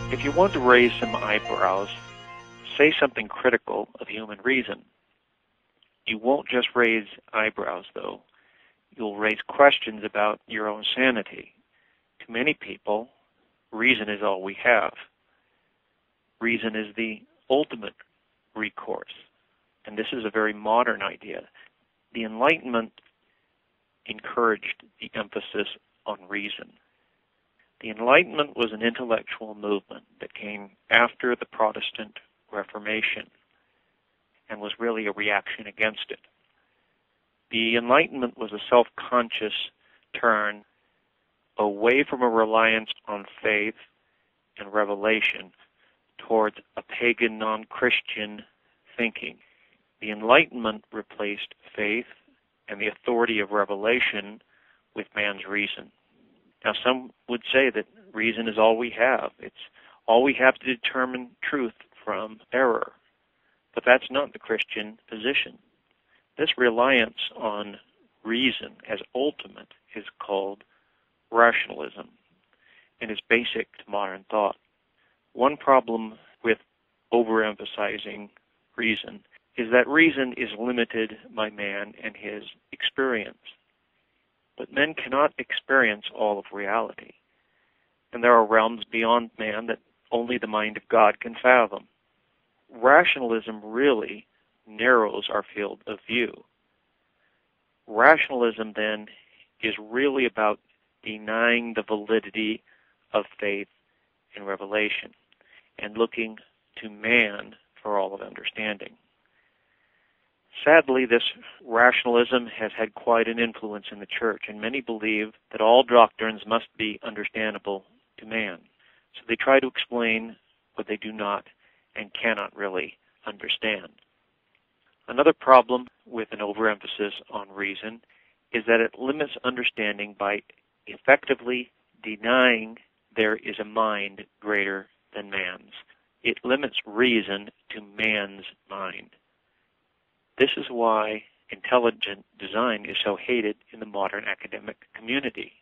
If you want to raise some eyebrows, say something critical of human reason. You won't just raise eyebrows, though. You'll raise questions about your own sanity. To many people, reason is all we have. Reason is the ultimate recourse. And this is a very modern idea. The Enlightenment encouraged the emphasis on reason. The Enlightenment was an intellectual movement that came after the Protestant Reformation and was really a reaction against it. The Enlightenment was a self-conscious turn away from a reliance on faith and revelation towards a pagan, non-Christian thinking. The Enlightenment replaced faith and the authority of revelation with man's reason. Now, some would say that reason is all we have. It's all we have to determine truth from error. But that's not the Christian position. This reliance on reason as ultimate is called rationalism and is basic to modern thought. One problem with overemphasizing reason is that reason is limited by man and his experience. But men cannot experience all of reality, and there are realms beyond man that only the mind of God can fathom. Rationalism really narrows our field of view. Rationalism, then, is really about denying the validity of faith and revelation and looking to man for all of understanding. Sadly, this rationalism has had quite an influence in the church, and many believe that all doctrines must be understandable to man. So they try to explain what they do not and cannot really understand. Another problem with an overemphasis on reason is that it limits understanding by effectively denying there is a mind greater than man's. It limits reason to man's mind. This is why intelligent design is so hated in the modern academic community.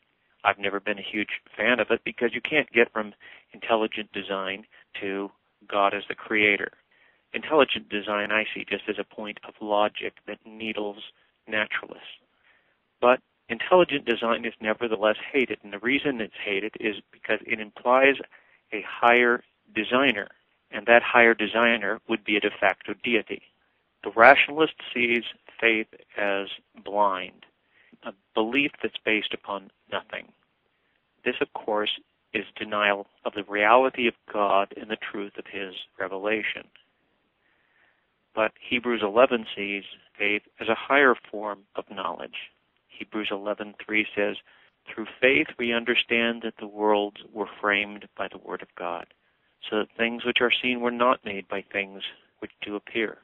I've never been a huge fan of it because you can't get from intelligent design to God as the creator. Intelligent design I see just as a point of logic that needles naturalists. But intelligent design is nevertheless hated, and the reason it's hated is because it implies a higher designer, and that higher designer would be a de facto deity. The rationalist sees faith as blind, a belief that's based upon nothing. This, of course, is denial of the reality of God and the truth of His revelation. But Hebrews 11 sees faith as a higher form of knowledge. Hebrews 11:3 says, "Through faith we understand that the worlds were framed by the Word of God, so that things which are seen were not made by things which do appear."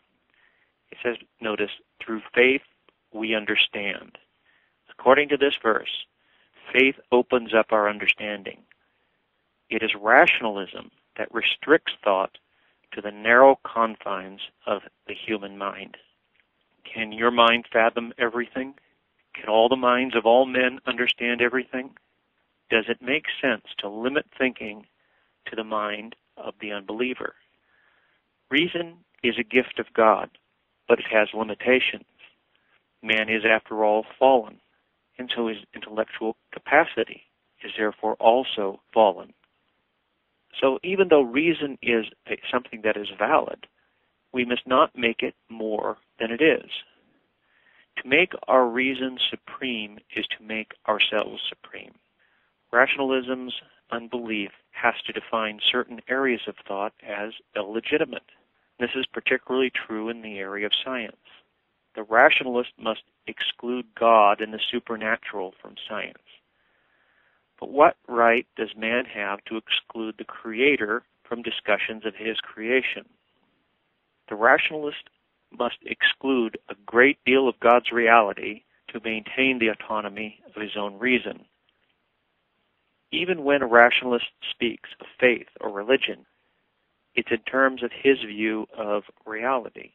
It says, notice, through faith we understand. According to this verse, faith opens up our understanding. It is rationalism that restricts thought to the narrow confines of the human mind. Can your mind fathom everything? Can all the minds of all men understand everything? Does it make sense to limit thinking to the mind of the unbeliever? Reason is a gift of God, but it has limitations. Man is, after all, fallen, and so his intellectual capacity is therefore also fallen. So even though reason is something that is valid, we must not make it more than it is. To make our reason supreme is to make ourselves supreme. Rationalism's unbelief has to define certain areas of thought as illegitimate. This is particularly true in the area of science. The rationalist must exclude God and the supernatural from science. But what right does man have to exclude the Creator from discussions of His creation? The rationalist must exclude a great deal of God's reality to maintain the autonomy of his own reason. Even when a rationalist speaks of faith or religion, it's in terms of his view of reality.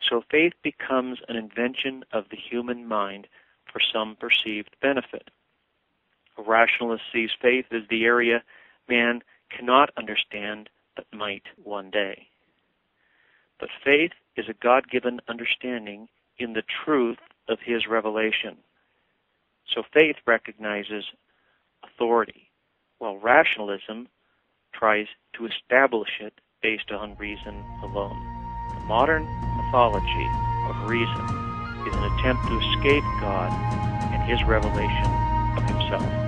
So faith becomes an invention of the human mind for some perceived benefit. A rationalist sees faith as the area man cannot understand but might one day. But faith is a God-given understanding in the truth of His revelation. So faith recognizes authority, while rationalism tries to establish it based on reason alone. The modern mythology of reason is an attempt to escape God and His revelation of Himself.